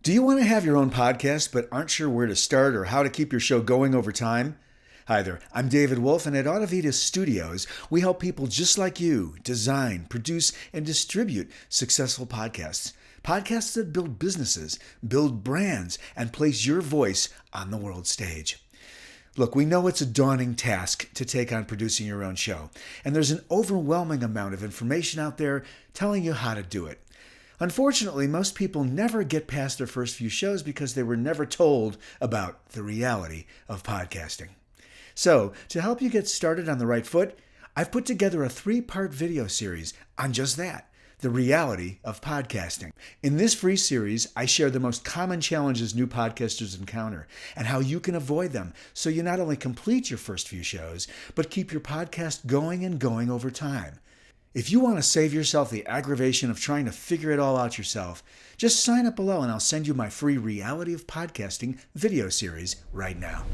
Do you want to have your own podcast but aren't sure where to start or how to keep your show going over time? Hi there, I'm David Wolf, and at Audavita Studios, we help people just like you design, produce, and distribute successful podcasts. Podcasts that build businesses, build brands, and place your voice on the world stage. Look, we know it's a daunting task to take on producing your own show, and there's an overwhelming amount of information out there telling you how to do it. Unfortunately, most people never get past their first few shows because they were never told about the reality of podcasting. So, to help you get started on the right foot, I've put together a 3-part video series on just that, the reality of podcasting. In this free series, I share the most common challenges new podcasters encounter and how you can avoid them so you not only complete your first few shows, but keep your podcast going and going over time. If you want to save yourself the aggravation of trying to figure it all out yourself, just sign up below and I'll send you my free Reality of Podcasting video series right now.